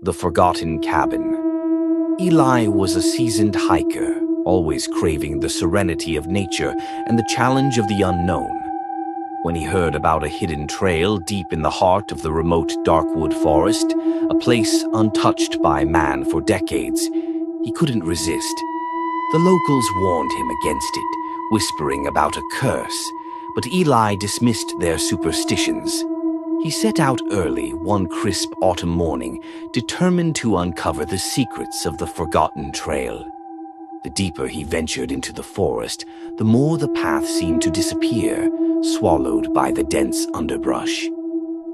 The Forgotten Cabin. Eli was a seasoned hiker, always craving the serenity of nature and the challenge of the unknown. When he heard about a hidden trail deep in the heart of the remote Darkwood Forest, a place untouched by man for decades, he couldn't resist. The locals warned him against it, whispering about a curse, but Eli dismissed their superstitions. He set out early one crisp autumn morning, determined to uncover the secrets of the forgotten trail. The deeper he ventured into the forest, the more the path seemed to disappear, swallowed by the dense underbrush.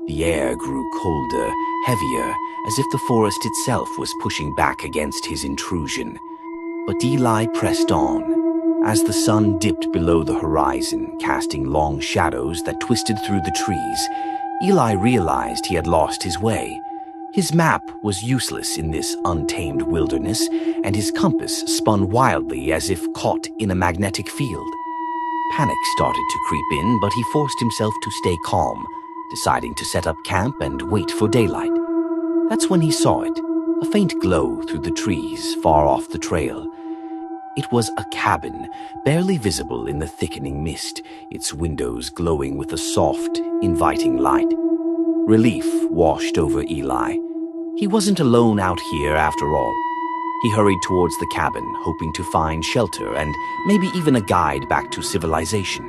The air grew colder, heavier, as if the forest itself was pushing back against his intrusion. But Eli pressed on. As the sun dipped below the horizon, casting long shadows that twisted through the trees, Eli realized he had lost his way. His map was useless in this untamed wilderness, and his compass spun wildly as if caught in a magnetic field. Panic started to creep in, but he forced himself to stay calm, deciding to set up camp and wait for daylight. That's when he saw it, a faint glow through the trees far off the trail. It was a cabin, barely visible in the thickening mist, its windows glowing with a soft, inviting light. Relief washed over Eli. He wasn't alone out here after all. He hurried towards the cabin, hoping to find shelter and maybe even a guide back to civilization.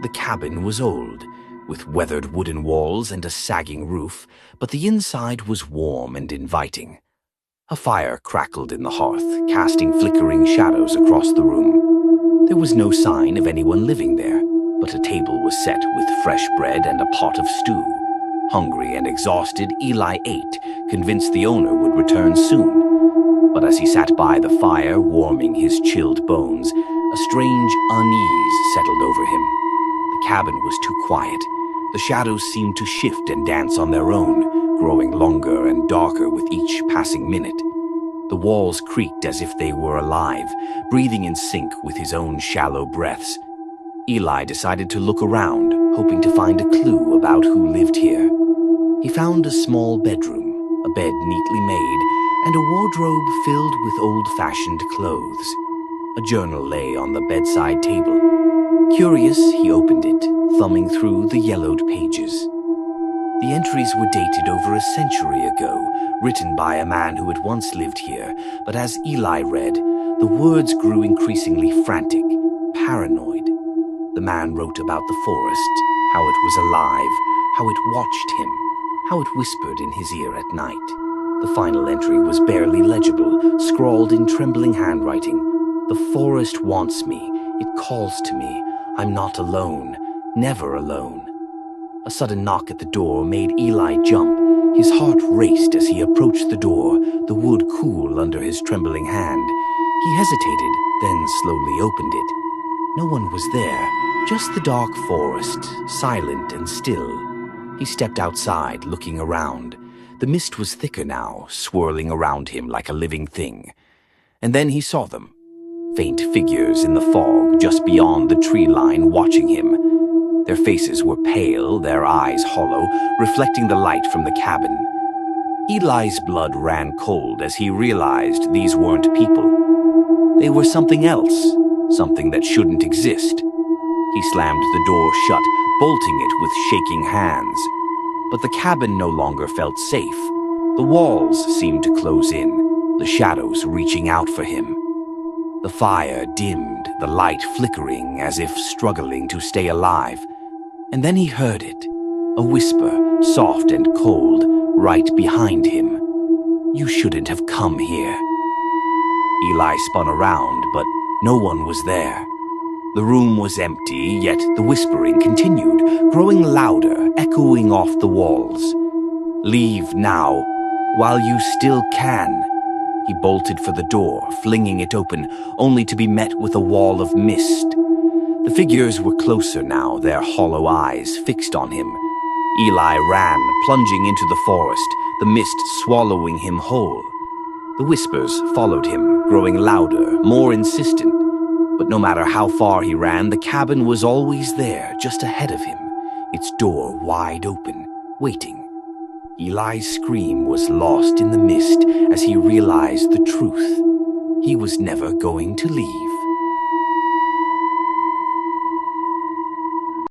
The cabin was old, with weathered wooden walls and a sagging roof, but the inside was warm and inviting. A fire crackled in the hearth, casting flickering shadows across the room. There was no sign of anyone living there, but a table was set with fresh bread and a pot of stew. Hungry and exhausted, Eli ate, convinced the owner would return soon. But as he sat by the fire, warming his chilled bones, a strange unease settled over him. The cabin was too quiet. The shadows seemed to shift and dance on their own, growing longer and darker with each passing minute. The walls creaked as if they were alive, breathing in sync with his own shallow breaths. Eli decided to look around, hoping to find a clue about who lived here. He found a small bedroom, a bed neatly made, and a wardrobe filled with old-fashioned clothes. A journal lay on the bedside table. Curious, he opened it, thumbing through the yellowed pages. The entries were dated over a century ago, written by a man who had once lived here, but as Eli read, the words grew increasingly frantic, paranoid. The man wrote about the forest, how it was alive, how it watched him, how it whispered in his ear at night. The final entry was barely legible, scrawled in trembling handwriting. "The forest wants me. It calls to me. I'm not alone. Never alone." A sudden knock at the door made Eli jump. His heart raced as he approached the door, the wood cool under his trembling hand. He hesitated, then slowly opened it. No one was there, just the dark forest, silent and still. He stepped outside, looking around. The mist was thicker now, swirling around him like a living thing. And then he saw them. Faint figures in the fog just beyond the tree line watching him. Their faces were pale, their eyes hollow, reflecting the light from the cabin. Eli's blood ran cold as he realized these weren't people. They were something else, something that shouldn't exist. He slammed the door shut, bolting it with shaking hands. But the cabin no longer felt safe. The walls seemed to close in, the shadows reaching out for him. The fire dimmed, the light flickering as if struggling to stay alive. And then he heard it, a whisper, soft and cold, right behind him. "You shouldn't have come here." Eli spun around, but no one was there. The room was empty, yet the whispering continued, growing louder, echoing off the walls. "Leave now, while you still can." He bolted for the door, flinging it open, only to be met with a wall of mist. The figures were closer now, their hollow eyes fixed on him. Eli ran, plunging into the forest, the mist swallowing him whole. The whispers followed him, growing louder, more insistent. But no matter how far he ran, the cabin was always there, just ahead of him, its door wide open, waiting. Eli's scream was lost in the mist as he realized the truth. He was never going to leave.